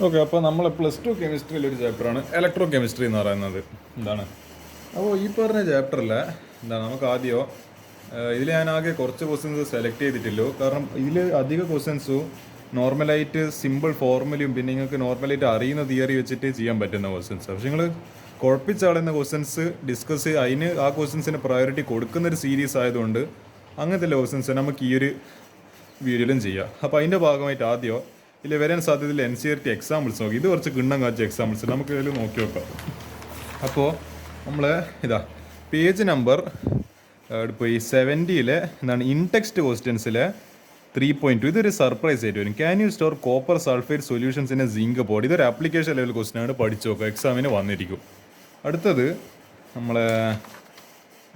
Okay, അപ്പോൾ നമ്മൾ +2 കെമിസ്ട്രിയിൽ ഒരു ചാപ്റ്ററാണ് ഇലക്ട്രോ കെമിസ്ട്രി എന്ന് പറയുന്നത്. എന്താണ് അപ്പോൾ ഈ പറഞ്ഞ ചാപ്റ്ററിൽ എന്താണ് നമുക്ക് ആദ്യമോ ഇതിൽ ഞാൻ ആകെ കുറച്ച് ക്വസ്റ്റ്യൻസ് സെലക്ട് ചെയ്തിട്ടില്ലോ. കാരണം ഇതിൽ അധിക ക്വസ്റ്റ്യൻസും നോർമലായിട്ട് സിമ്പിൾ ഫോർമുലയും പിന്നെ നിങ്ങൾക്ക് നോർമലായിട്ട് അറിയുന്ന തിയറി വെച്ചിട്ട് ചെയ്യാൻ പറ്റുന്ന ക്വസ്റ്റ്യൻസ്. പക്ഷേ നിങ്ങൾ കുഴപ്പിച്ചളയുന്ന ക്വസ്റ്റ്യൻസ് ഡിസ്കസ് അതിന് ആ ക്വസ്റ്റ്യൻസിന് പ്രയോറിറ്റി കൊടുക്കുന്ന ഒരു സീരീസ് ആയതുകൊണ്ട് അങ്ങനത്തെ ക്വസ്റ്റ്യൻസ് നമുക്ക് ഈ ഒരു വീഡിയോയിലും ചെയ്യാം. അപ്പോൾ അതിൻ്റെ ഭാഗമായിട്ട് ആദ്യമോ ഇതിൽ വരാൻ സാധ്യതയില്ല NCERT എക്സാമ്പിൾസ് നോക്കി. ഇത് കുറച്ച് കിണ്ണം കാച്ച എക്സാമ്പിൾസ് നമുക്ക് ഇതിൽ നോക്കി നോക്കാം. അപ്പോൾ നമ്മൾ ഇതാ പേജ് നമ്പർ ഇപ്പോൾ ഈ 70 എന്താണ് ഇൻടെക്സ്റ്റ് ക്വസ്റ്റ്യൻസിൽ 3.2 ഇതൊരു സർപ്രൈസ് ആയിട്ട് വരും. Can you store copper sulphate solutions in a zinc board. ഇതൊരു ആപ്ലിക്കേഷൻ ലെവൽ ക്വസ്റ്റ്യൻ ആണ്, പഠിച്ചു നോക്കുക, എക്സാമിന് വന്നിരിക്കും. അടുത്തത് നമ്മളെ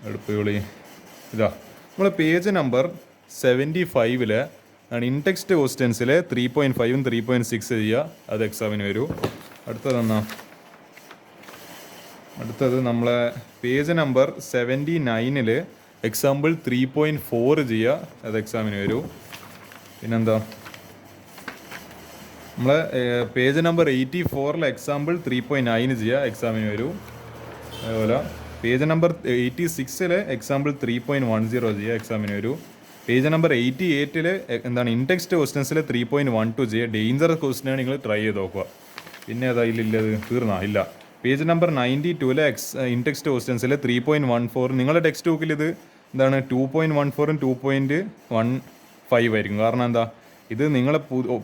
എടുപ്പോളി ഇതാ നമ്മൾ പേജ് നമ്പർ 75 ആണ് ഇൻടെക്സ്റ്റ് ക്വസ്റ്റ്യൻസിൽ 3.5ഉം 3.6 ചെയ്യുക, അത് എക്സാമിന് വരും. അടുത്തത് നമ്മളെ പേജ് നമ്പർ 79 എക്സാമ്പിൾ 3.4 ചെയ്യുക, അത് എക്സാമിന് വരും. പിന്നെന്താ നമ്മളെ പേജ് നമ്പർ 84 എക്സാമ്പിൾ 3.9 ചെയ്യുക, എക്സാമിന് വരും. അതുപോലെ പേജ് നമ്പർ 86 എക്സാമ്പിൾ 3.10 ചെയ്യുക, എക്സാമിന് വരും. പേജ് നമ്പർ 88 എന്താണ് ഇൻടെക്സ്റ്റ് ക്വസ്റ്റ്യൻസിൽ 3.12 ചെയ്യുക, ഡേഞ്ചറസ് ക്വസ്റ്റ്യനാണ്, നിങ്ങൾ ട്രൈ ചെയ്ത് നോക്കുക. പിന്നെ അതായില്ലത് തീർന്നാ ഇല്ല. പേജ് നമ്പർ 92 ഇൻടെക്സ്റ്റ് ക്വസ്റ്റ്യൻസിൽ 3.14 നിങ്ങളുടെ ടെക്സ്റ്റ് ബുക്കിൽ ഇത് എന്താണ് 2.14ഉം 2.15 ആയിരിക്കും. കാരണം എന്താ ഇത് നിങ്ങളെ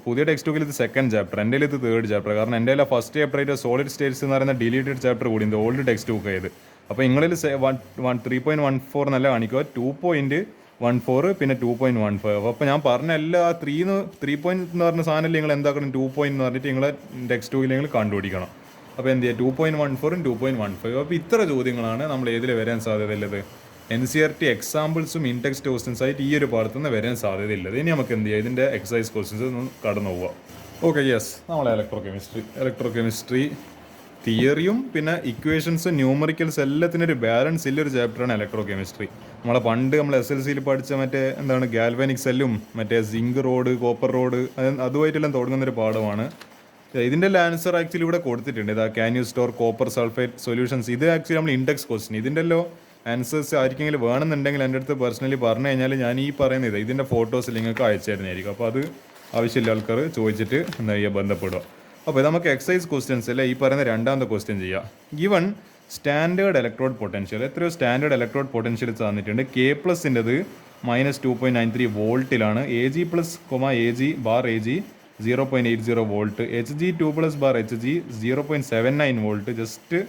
പുതിയ ടെക്സ്റ്റ് ബുക്കിൽ ഇത് സെക്കൻഡ് ചാപ്റ്റർ, എൻ്റെ ഇത് തേർഡ് ചാപ്റ്റർ. കാരണം എൻ്റെ ഫസ്റ്റ് ചാപ്റ്റർ ആയിട്ട് സോളിഡ് സ്റ്റേറ്റ്സ് എന്ന് പറയുന്ന ഡിലീറ്റഡ് ചാപ്റ്റർ കൂടി ഉണ്ട് ഓൾഡ് ടെക്സ്റ്റ് ബുക്ക് ആയത്. അപ്പോൾ നിങ്ങളിൽ 3.14 നല്ല കാണിക്കുക, 2.14 പിന്നെ 2.15. അപ്പോൾ ഞാൻ പറഞ്ഞ എല്ലാ 3 പോയിന്റ് എന്ന് പറഞ്ഞ സാധനം നിങ്ങൾ എന്താക്കണം 2 പോയിന്റ് എന്ന് പറഞ്ഞിട്ട് നിങ്ങളെ ടെക്സ്റ്റ് ബുക്കിൽ നിങ്ങൾ കണ്ടുപിടിക്കണം. അപ്പോൾ എന്ത് ചെയ്യുക 2.14ഉം 2.15. അപ്പോൾ ഇത്ര ചോദ്യങ്ങളാണ് നമ്മൾ ഏതിൽ വരാൻ സാധ്യതയുള്ളത്, NCERT എക്സാമ്പിൾസും ഇൻടെക്സ്റ്റ് ക്വസ്റ്റ്യൻസ് ആയിട്ട് ഈ ഒരു പാടത്ത് നിന്ന് വരാൻ സാധ്യതയില്ലത്. ഇനി നമുക്ക് എന്ത് ചെയ്യാം, ഇതിൻ്റെ എക്സസൈസ് ക്വസ്റ്റ്യൻസ് ഒന്ന് കടന്നു പോവാം. ഓക്കെ, യെസ്, നമ്മളെ ഇലക്ട്രോ കെമിസ്ട്രി തിയറിയും പിന്നെ ഇക്വേഷൻസും ന്യൂമറിക്കൽസ് എല്ലാത്തിനും ഒരു ബാലൻസ് ഇല്ലൊരു ചാപ്റ്ററാണ് ഇലക്ട്രോ കെമിസ്ട്രി. നമ്മൾ SLCയിൽ പഠിച്ച മറ്റേ എന്താണ് ഗാൽവാനിക് സെല്ലും മറ്റേ സിങ്ക് റോഡ് കോപ്പർ റോഡ് അതുമായിട്ടെല്ലാം തുടങ്ങുന്നൊരു പാഠമാണ്. ഇതിൻ്റെ ആൻസർ ആക്ച്വലി ഇവിടെ കൊടുത്തിട്ടുണ്ട്. ഇതാ can you store copper sulphate solutions. ഇത് ആക്ച്വലി നമ്മൾ ഇൻഡെക്സ് ക്വസ്റ്റ്യൻ. ഇതിൻ്റെ ആൻസേഴ്സ് ആർക്കെങ്കിലും വേണമെന്നുണ്ടെങ്കിൽ എൻ്റെ അടുത്ത് പേഴ്സണലി പറഞ്ഞു കഴിഞ്ഞാൽ ഞാൻ ഈ പറയുന്നത് ഇതിൻ്റെ ഫോട്ടോസ് നിങ്ങൾക്ക് അയച്ചു തരുന്നതായിരിക്കും. അപ്പോൾ അത് ആവശ്യമില്ല ആൾക്കാർ ചോദിച്ചിട്ട് എന്താ ചെയ്യുക, ബന്ധപ്പെടുക. അപ്പോൾ നമുക്ക് എക്സസൈസ് ക്വസ്റ്റ്യൻസ് അല്ലേ ഈ പറയുന്ന രണ്ടാമത്തെ ക്വസ്റ്റ്യൻ ചെയ്യാം. ഗിവൺ സ്റ്റാൻഡേർഡ് ഇലക്ട്രോഡ് പൊട്ടൻഷ്യൽ, എത്രയോ സ്റ്റാൻഡേർഡ് ഇലക്ട്രോഡ് പൊട്ടൻഷ്യൽ തന്നിട്ടുണ്ട്. K+ൻ്റെത് -2.93 വോൾട്ടിലാണ്. AG+, AG bar AG 0.80 volt. Hg2+ bar Hg 0.79 volt, just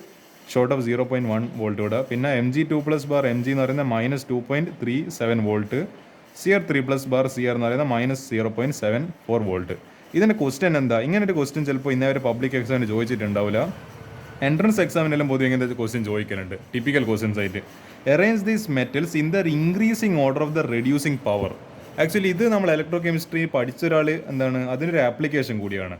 short of 0.1 volt ഇവിടെ. പിന്നെ Mg2+ ബാർ Mg എന്ന് പറയുന്നത് -2.37 വോൾട്ട്. Cr3+ ബാർ Cr എന്ന് പറയുന്നത് -0.74 വോൾട്ട്. ഇതിൻ്റെ ക്വസ്റ്റ്യൻ എന്താ, ഇങ്ങനെ ഒരു ക്വസ്റ്റ്യൻ ചിലപ്പോൾ ഇന്നേ പബ്ലിക് എക്സാമിന് ചോദിച്ചിട്ടുണ്ടാവില്ല. എൻട്രൻസ് എക്സാമിനെല്ലാം പൊതുവെ ഇങ്ങനത്തെ ക്വസ്റ്റ്യൻ ചോദിക്കാനുണ്ട്, ടിപ്പിക്കൽ ക്വസ്റ്റ്യൻസ് ആയിട്ട്. Arrange these metals in the increasing order of the reducing power. Actually ഇത് നമ്മൾ ഇലക്ട്രോ കെമിസ്ട്രി പഠിച്ച ഒരാൾ എന്താണ് അതിനൊരു ആപ്ലിക്കേഷൻ കൂടിയാണ്.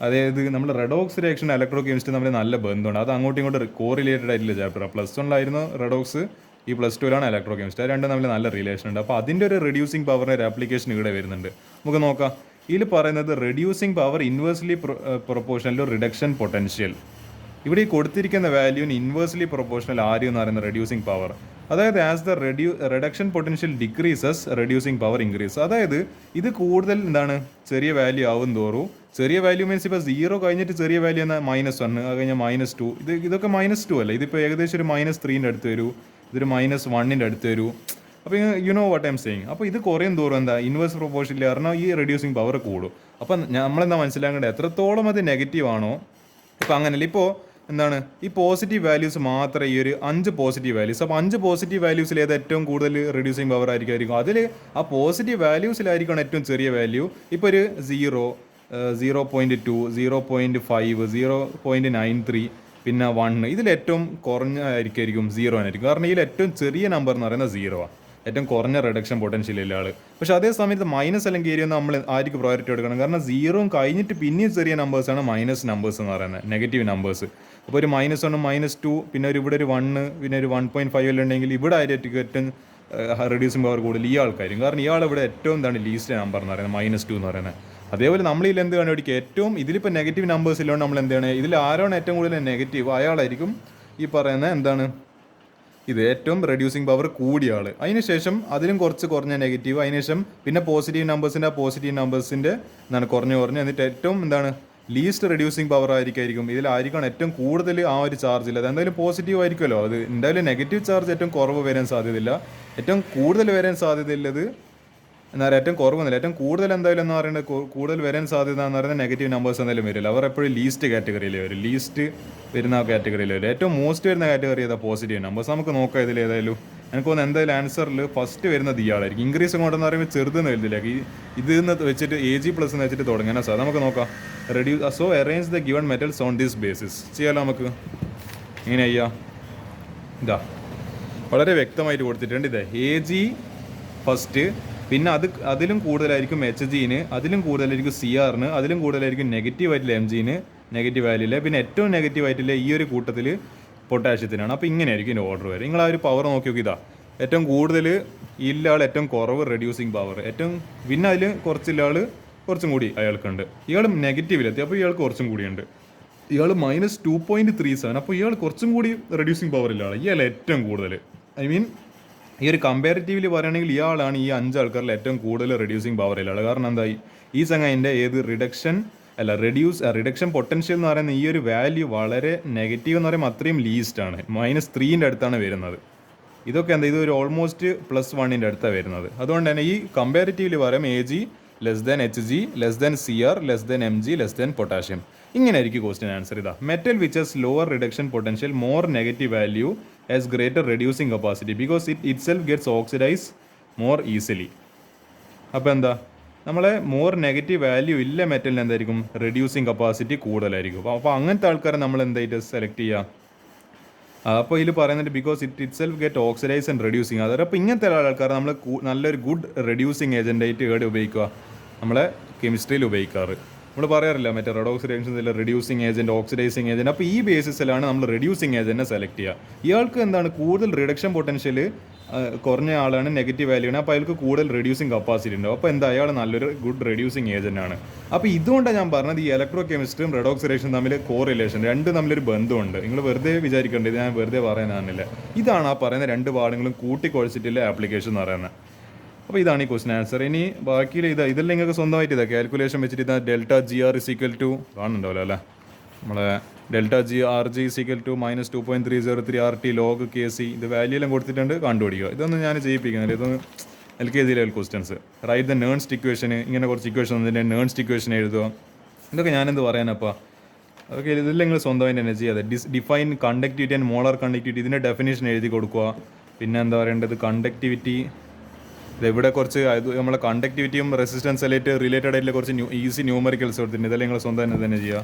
അതായത് നമ്മൾ റെഡോക്സ് റിയാക്ഷൻ ഇലക്ട്രോ കെമിസ്ട്രി തമ്മിൽ നല്ല ബന്ധമുണ്ട്. അത് അങ്ങോട്ടും ഇങ്ങോട്ട് കോറിലേറ്റഡ് ആയിട്ടുള്ള ചാപ്റ്റർ. +1 റെഡോക്സ്, ഈ +2 ഇലക്ട്രോ കെമിസ്ട്രി. അത് രണ്ടും തമ്മിൽ നല്ല റിലേഷൻ ഉണ്ട്. അപ്പോൾ അതിൻ്റെ ഒരു റെഡ്യൂസിങ് പവറിൻ്റെ ഒരു ആപ്ലിക്കേഷൻ ഇവിടെ വരുന്നുണ്ട്. നമുക്ക് നോക്കാം. ഇതിൽ പറയുന്നത് reducing power inversely proportional to reduction potential. ഇവിടെ ഈ കൊടുത്തിരിക്കുന്ന വാല്യൂന് ഇൻവേഴ്സ്ലി പ്രൊപ്പോർഷണൽ ആര് എന്ന് പറയുന്ന റെഡ്യൂസിങ് പവർ. അതായത് as the reduction potential decreases reducing power increase. അതായത് ഇത് കൂടുതൽ എന്താണ് ചെറിയ വാല്യൂ ആവും തോറും, ചെറിയ വാല്യൂ മീൻസ് ഇപ്പോൾ 0 കഴിഞ്ഞിട്ട് ചെറിയ വാല്യൂ എന്നാൽ -1, അത് കഴിഞ്ഞാൽ -2. ഇതൊക്കെ -2 അല്ല, ഇതിപ്പോൾ ഏകദേശം ഒരു -3ൻ്റെ അടുത്ത് വരൂ, ഇതൊരു -1ൻ്റെ അടുത്ത് വരൂ. അപ്പോൾ you know what I am saying. അപ്പോൾ ഇത് കുറയും തോറും എന്താ ഇൻവേഴ്സ് പ്രൊപ്പോർഷനിൽ പറഞ്ഞാൽ ഈ റെഡ്യൂസിങ് പവർ കൂടും. അപ്പം നമ്മളെന്താ മനസ്സിലാക്കേണ്ടത്, എത്രത്തോളം അത് നെഗറ്റീവ് ആണോ. ഇപ്പോൾ അങ്ങനെയല്ല, ഇപ്പോൾ എന്താണ് ഈ പോസിറ്റീവ് വാല്യൂസ് മാത്രമേ ഈ ഒരു 5 പോസിറ്റീവ് വാല്യൂസ്. അപ്പോൾ 5 പോസിറ്റീവ് വാല്യൂസിൽ ഏത് ഏറ്റവും കൂടുതൽ റെഡ്യൂസിങ് പവർ ആയിരിക്കും, അതിൽ ആ പോസിറ്റീവ് വാല്യൂസിലായിരിക്കണം ഏറ്റവും ചെറിയ വാല്യൂ. ഇപ്പോൾ ഒരു 0, 0.2, 0.5, 0.93 പിന്നെ 1, ഇതിൽ ഏറ്റവും കുറഞ്ഞ ആയിരിക്കും 0 ആയിരിക്കും. കാരണം ഇതിൽ ഏറ്റവും ചെറിയ നമ്പർ എന്ന് പറയുന്നത് 0 ആണ്, ഏറ്റവും കുറഞ്ഞ റിഡക്ഷൻ പൊട്ടൻഷ്യലുള്ള ആൾ. പക്ഷേ അതേ സമയത്ത് മൈനസ് അല്ലെങ്കിൽ ഏരിയ നമ്മൾ ആർക്ക് പ്രയോറിറ്റി കൊടുക്കണം. കാരണം 0 കഴിഞ്ഞിട്ട് പിന്നെയും ചെറിയ നമ്പേഴ്സാണ് മൈനസ് നമ്പേഴ്സ് എന്ന് പറയുന്നത്, നെഗറ്റീവ് നമ്പേഴ്സ്. അപ്പോൾ ഒരു -1, -2 പിന്നെ ഇവിടെ ഒരു 1 പിന്നെ ഒരു 1.5 എല്ലാം ഉണ്ടെങ്കിൽ ഇവിടെ ആയിരിക്കും ഏറ്റവും റെഡ്യൂസിങ് പവർ കൂടുതൽ ഈ ആൾക്കാരും. കാരണം ഇയാൾ ഇവിടെ ഏറ്റവും എന്താണ് ലീസ്റ്റ് നമ്പർ എന്ന് പറയുന്നത് -2 എന്ന് പറയുന്നത്. അതേപോലെ നമ്മൾ ഇതിൽ എന്ത് കണ്ടുപിടിക്കുക, ഏറ്റവും ഇതിലിപ്പോൾ നെഗറ്റീവ് നമ്പേഴ്സ് ഇല്ലാണ്ട് നമ്മൾ എന്താണ്, ഇതിൽ ആരാണ് ഏറ്റവും കൂടുതൽ നെഗറ്റീവ് അയാളായിരിക്കും ഈ പറയുന്ന എന്താണ് ഇത് ഏറ്റവും റെഡ്യൂസിങ് പവർ കൂടിയ ആൾ. അതിനുശേഷം അതിലും കുറച്ച് കുറഞ്ഞ നെഗറ്റീവ്, അതിനുശേഷം പിന്നെ പോസിറ്റീവ് നമ്പേഴ്സിൻ്റെ എന്താണ് കുറഞ്ഞ് എന്നിട്ട് ഏറ്റവും എന്താണ് ലീസ്റ്റ് റെഡ്യൂസിങ് പവർ ആയിരിക്കും ഇതിലായിരിക്കണം ഏറ്റവും കൂടുതൽ ആ ഒരു ചാർജ് ഇല്ല. അത് എന്തായാലും പോസിറ്റീവ് ആയിരിക്കുമല്ലോ, അത് എന്തായാലും നെഗറ്റീവ് ചാർജ് ഏറ്റവും കുറവ് വരാൻ സാധ്യതയില്ല. ഏറ്റവും കൂടുതൽ വരാൻ സാധ്യതയുള്ളത് എന്താ പറയുക, ഏറ്റവും കുറവൊന്നുമില്ല, ഏറ്റവും കൂടുതൽ എന്തായാലും എന്ന് പറയുന്നത് കൂടുതൽ വരാൻ സാധ്യത എന്ന് പറയുന്നത് നെഗറ്റീവ് നമ്പേഴ്സ് എന്തായാലും വരില്ല. അവർ എപ്പോഴും ലീസ്റ്റ് കാറ്റഗറിയിൽ വരും, ലീസ്റ്റ് വരുന്ന കാറ്റഗറിയിൽ വരും. ഏറ്റവും മോസ്റ്റ് വരുന്ന കാറ്റഗറി ഏതാ, പോസിറ്റീവ് നമ്പേഴ്സ്. നമുക്ക് നോക്കാം ഇതിൽ ഏതായാലും. എനിക്ക് തോന്നുന്നു എന്തായാലും ആൻസറിൽ ഫസ്റ്റ് വരുന്നത് ഇയാളായിരിക്കും. ഇൻക്രീസ് കൊണ്ടെന്ന് പറയുമ്പോൾ ചെറുതെന്ന് വരുന്നില്ല, ഇത് നിന്ന് വെച്ചിട്ട് AG+ എന്ന് വെച്ചിട്ട് തുടങ്ങാനാ സാർ. നമുക്ക് നോക്കാം. So arrange the given metals on this basis. ചെയ്യാലോ നമുക്ക്. എങ്ങനെ ചെയ്യാം, ഇതാ വളരെ വ്യക്തമായിട്ട് കൊടുത്തിട്ടുണ്ട്. ഇതാ AG ഫസ്റ്റ്, പിന്നെ അതിലും കൂടുതലായിരിക്കും HGന്, അതിലും കൂടുതലായിരിക്കും CRന്, അതിലും കൂടുതലായിരിക്കും നെഗറ്റീവ് ആയിട്ടുള്ള MGന്, നെഗറ്റീവ് വാല്യൂല്, പിന്നെ ഏറ്റവും നെഗറ്റീവ് ആയിട്ടുള്ള ഈ ഒരു കൂട്ടത്തിൽ പൊട്ടാഷ്യത്തിനാണ്. അപ്പോൾ ഇങ്ങനെയായിരിക്കും ഇതിൻ്റെ ഓർഡർ വരും. നിങ്ങൾ ആ ഒരു പവർ നോക്കി നോക്കി. ഇതാ ഏറ്റവും കൂടുതൽ ഇല്ല ആൾ, ഏറ്റവും കുറവ് റെഡ്യൂസിങ് പവർ, ഏറ്റവും പിന്നെ അതിൽ കുറച്ചില്ല ആൾ കുറച്ചും കൂടി അയാൾക്കുണ്ട്. ഇയാൾ നെഗറ്റീവിലെത്തി, അപ്പോൾ ഇയാൾക്ക് കുറച്ചും കൂടിയുണ്ട്. ഇയാൾ -2.37, അപ്പോൾ ഇയാൾ കുറച്ചും കൂടി റെഡ്യൂസിങ് പവറിലാണ്. ഇയാൾ ഏറ്റവും കൂടുതൽ, ഐ മീൻ ഈ ഒരു കമ്പാരിറ്റീവ്ലി പറയുകയാണെങ്കിൽ ഇയാളാണ് ഈ 5 ആൾക്കാരിൽ ഏറ്റവും കൂടുതൽ റെഡ്യൂസിങ് പവറിലാണ്. കാരണം എന്തായി, ഈ സംഘത്തിൻ്റെ ഏത് റിഡക്ഷൻ പൊട്ടൻഷ്യൽ എന്ന് പറയുന്ന ഈ ഒരു വാല്യൂ വളരെ നെഗറ്റീവ് എന്ന് പറയുമ്പോൾ അത്രയും ലീസ്റ്റാണ്. -3ൻ്റെ അടുത്താണ് വരുന്നത്. ഇതൊക്കെ എന്താ, ഇതൊരു ഓൾമോസ്റ്റ് +1ൻ്റെ അടുത്താണ് വരുന്നത്. അതുകൊണ്ട് തന്നെ ഈ കമ്പാരിറ്റീവ്ലി പറയാം AG HG CR MG potassium. ഇങ്ങനെ ആയിരിക്കും ക്വസ്റ്റ്യൻ ആൻസർ. ഇതാ metal which has lower reduction potential more negative value has greater reducing capacity because itself gets oxidise more easily. അപ്പോൾ എന്താ, നമ്മളെ മോർ നെഗറ്റീവ് വാല്യൂ ഇല്ല മെറ്റലിന് എന്തായിരിക്കും reducing capacity കൂടുതലായിരിക്കും. അപ്പോൾ അങ്ങനത്തെ ആൾക്കാരെ നമ്മൾ എന്തായിട്ട് സെലക്ട് ചെയ്യുക. അപ്പോൾ ഇതിൽ പറയുന്നുണ്ട് because it self get oxidise and reducing. അതായത് അപ്പോൾ ഇങ്ങനത്തെ ആൾക്കാർ നമ്മൾ നല്ലൊരു ഗുഡ് റെഡ്യൂസിങ് ഏജൻ്റായിട്ട് എവിടെ ഉപയോഗിക്കുക, നമ്മളെ കെമിസ്ട്രിയിൽ ഉപയോഗിക്കാറ്. നമ്മൾ പറയാറില്ല മറ്റേ റെഡോക്സ് റിയാക്ഷൻസിൽ റെഡ്യൂസിങ് ഏജൻറ്റ്, ഓക്സിഡൈസിങ് ഏജൻറ്റ്. അപ്പോൾ ഈ ബേസിസിലാണ് നമ്മൾ റെഡ്യൂസിങ് ഏജൻറ്റിനെ സെലക്ട് ചെയ്യുക. ഇയാൾക്ക് എന്താണ് കൂടുതൽ റിഡക്ഷൻ പൊട്ടൻഷ്യൽ കുറഞ്ഞ ആളാണ്, നെഗറ്റീവ് വാല്യൂ ആണ്, അപ്പോൾ അയാൾക്ക് കൂടുതൽ റെഡ്യൂസിങ് കപ്പാസിറ്റി ഉണ്ടാവും. അപ്പോൾ എന്താ, അയാൾ നല്ലൊരു ഗുഡ് റെഡ്യൂസിങ് ഏജൻ്റാണ്. അപ്പോൾ ഇതുകൊണ്ടാണ് ഞാൻ പറഞ്ഞത് ഈ ഇലക്ട്രോ കെമിസ്ട്രിയും റെഡോക്സ് റിയാക്ഷനും തമ്മിൽ കോറിലേഷൻ, രണ്ടും തമ്മിലൊരു ബന്ധമുണ്ട്. നിങ്ങൾ വെറുതെ വിചാരിക്കേണ്ടത്, ഞാൻ വെറുതെ പറയാനാണില്ല. ഇതാണ് ആ പറയുന്ന രണ്ട് പാഠങ്ങളും കൂട്ടിക്കുഴച്ചിട്ടുള്ള ആപ്ലിക്കേഷൻ എന്ന് പറയുന്നത്. അപ്പോൾ ഇതാണ് ഈ ക്വസ്റ്റൻ ആൻസർ. ഇനി ബാക്കിയിൽ ഇതെല്ലാം നിങ്ങൾക്ക് സ്വന്തമായിട്ട് കാൽക്കുലേഷൻ വെച്ചിട്ട് ΔGR = കാണുന്നുണ്ടാവില്ല അല്ലേ, നമ്മളെ ΔGRG = -2.303 RT log Kc. ഇത് വാല്യൂ എല്ലാം കൊടുത്തിട്ടുണ്ട്, കണ്ടുപിടിക്കുക. ഇതൊന്നും ഞാൻ ചെയ്യിപ്പിക്കുന്നില്ല, ഇതൊന്ന് LKG level questions. Write the Nernst equation, ഇങ്ങനെ കുറച്ച് ഇക്വേഷൻ വന്നിട്ട് നേൺസ്റ്റ് ഇക്വേഷൻ എഴുതുക. ഇതൊക്കെ ഞാനെന്ത് പറയാനപ്പോൾ, അതൊക്കെ ഇതെല്ലാം നിങ്ങൾ സ്വന്തമായിട്ട് തന്നെ ചെയ്യാതെ. Define conductivity and molar conductivity, ഇതിൻ്റെ ഡെഫിനേഷൻ എഴുതി കൊടുക്കുക. പിന്നെ എന്താ പറയേണ്ടത്, കണ്ടക്ടിവിറ്റി, ഇതെവിടെ കുറച്ച് നമ്മളെ കണ്ടക്ടിവിറ്റിയും റെസിസ്റ്റൻസ് ആയിട്ട് റിലേറ്റഡ് ആയിട്ടുള്ള കുറച്ച് ഈസി ന്യൂമറിക്കൽസ് കൊടുത്തിട്ടുണ്ട്. ഇതെല്ലാം നിങ്ങൾ സ്വന്തം തന്നെ ചെയ്യുക.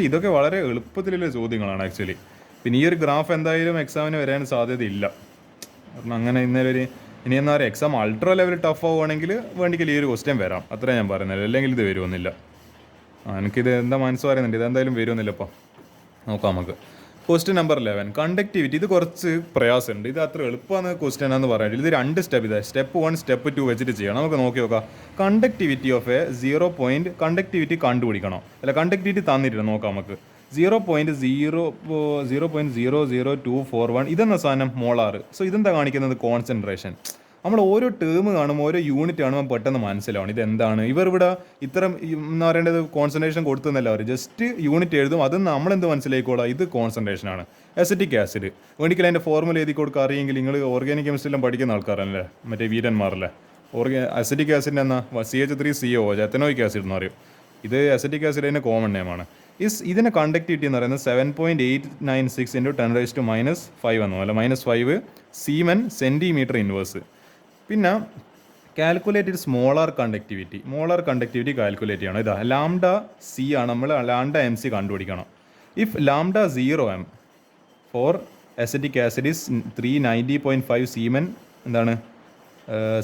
ഇതൊക്കെ വളരെ എളുപ്പത്തിലുള്ള ചോദ്യങ്ങളാണ് ആക്ച്വലി. പിന്നെ ഈ ഒരു ഗ്രാഫ് എന്തായാലും എക്സാമിന് വരാൻ സാധ്യതയില്ല. കാരണം അങ്ങനെ ഇന്നലെ ഇനി എന്നാ പറയുക, എക്സാം അൾട്രാ ലെവൽ ടഫ് ആവുകയാണെങ്കിൽ വേണ്ടിക്കൽ ഈ ഒരു ക്വസ്റ്റ്യൻ വരാം, അത്രേ ഞാൻ പറയുന്നില്ല. അല്ലെങ്കിൽ ഇത് വരുമെന്നില്ല. എനിക്കിത് എന്താ മനസ്സ് പറയുന്നുണ്ട്, ഇതെന്തായാലും വരുമെന്നില്ല. അപ്പോൾ നോക്കാം നമുക്ക്. Question number 11 conductivity. ഇത് കുറച്ച് പ്രയാസമുണ്ട്, ഇത് അത്ര എളുപ്പമാണ് ക്വസ്റ്റ്യൻ ആണെന്ന് പറയാനില്ല. ഇത് 2 സ്റ്റെപ്പ്, ഇതാ സ്റ്റെപ്പ് 1 സ്റ്റെപ്പ് 2 വെച്ചിട്ട് ചെയ്യണം. നമുക്ക് നോക്കി നോക്കാം. Conductivity of A 0 point conductivity കണ്ടുപിടിക്കണം. അല്ല, കണ്ടക്ടിവിറ്റി തന്നിട്ടില്ല, നോക്കാം നമുക്ക്. 0.00241 ഇതെന്ന സാധനം മോളാർ. സോ ഇതെന്താ കാണിക്കുന്നത്, കോൺസെൻട്രേഷൻ. നമ്മൾ ഓരോ ടേം കാണുമ്പോൾ ഓരോ യൂണിറ്റ് കാണുമ്പോൾ പെട്ടെന്ന് മനസ്സിലാവണം ഇതെന്താണ്. ഇവർ ഇത്തരം എന്ന് പറയേണ്ടത് കോൺസെൻട്രേഷൻ കൊടുത്തുന്നല്ല, അവർ ജസ്റ്റ് യൂണിറ്റ് എഴുതും. അത് നമ്മളെന്ത് മനസ്സിലായിക്കോളാം, ഇത് കോൺസെൻട്രേഷനാണ്. അസിറ്റിക് ആസിഡ് വേണ്ടിക്കൽ അതിൻ്റെ ഫോർമുല എഴുതി കൊടുക്കുക അറിയെങ്കിൽ, നിങ്ങൾ ഓർഗാനിക് കെമിസ്ട്രിയെല്ലാം പഠിക്കുന്ന ആൾക്കാരല്ലേ, മറ്റേ വീരന്മാരല്ലേ. അസിറ്റിക് ആസിഡിൻ്റെ എന്നാ CH3COOH എത്തനോയിക് ആസിഡ് എന്ന് പറയും. ഇത് അസിറ്റിക് ആസിഡ് അതിൻ്റെ കോമൺ നെയിമാണ്. ഇതിൻ്റെ കണ്ടക്ടിവിറ്റി എന്ന് പറയുന്നത് 7.896 × 10⁻⁻5 എന്നോ അല്ല -5 സീമൻ സെൻറ്റിമീറ്റർ ഇൻവേഴ്സ്. പിന്നെ കാൽക്കുലേറ്റഡ് മോളാർ കണ്ടക്ടിവിറ്റി കാൽക്കുലേറ്റ് ചെയ്യണം. ഇതാ λC ആണ്, നമ്മൾ λMC കണ്ടുപിടിക്കണം. If λ0m for acetic acid is 390.5 siemens എന്താണ്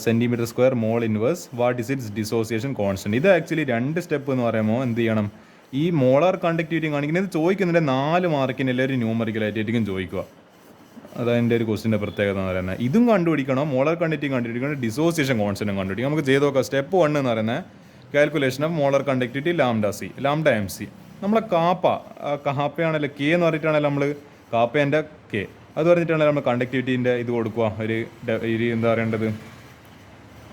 cm² mole inverse, what is its dissociation constant. ഇത് ആക്ച്വലി 2 സ്റ്റെപ്പ് എന്ന് പറയുമ്പോൾ എന്ത് ചെയ്യണം, ഈ മോളാർ കണ്ടക്ടിവിറ്റി കാണിക്കുന്നത് ചോദിക്കുന്നുണ്ട് 4 മാർക്കിന് എല്ലാവരും ന്യൂമറിക്കലായിട്ടായിരിക്കും ചോദിക്കുക. അതതിൻ്റെ ഒരു ക്വസ്റ്റിൻ്റെ പ്രത്യേകത എന്ന് പറയുന്നത്. ഇതും കണ്ടുപിടിക്കണം, മോളാർ കണ്ടക്ടിവിറ്റി കണ്ടുപിടിക്കണം, ഡിസോസിയേഷൻ കോൺസ്റ്റന്റും കണ്ടുപിടിക്കണം. നമുക്ക് ചെയ്ത് നോക്കാം. സ്റ്റെപ്പ് 1 എന്ന് പറയുന്നത് calculation of molar conductivity lambda C lambda M C. നമ്മളെ കാപ്പയാണല്ലോ കെ എന്ന് പറഞ്ഞിട്ടാണല്ലോ നമ്മൾ കാപ്പേൻ്റെ കെ അത് പറഞ്ഞിട്ടാണല്ലോ നമ്മൾ കണ്ടക്ടിവിറ്റീൻ്റെ ഇത് കൊടുക്കുക ഒരു എന്താ പറയേണ്ടത്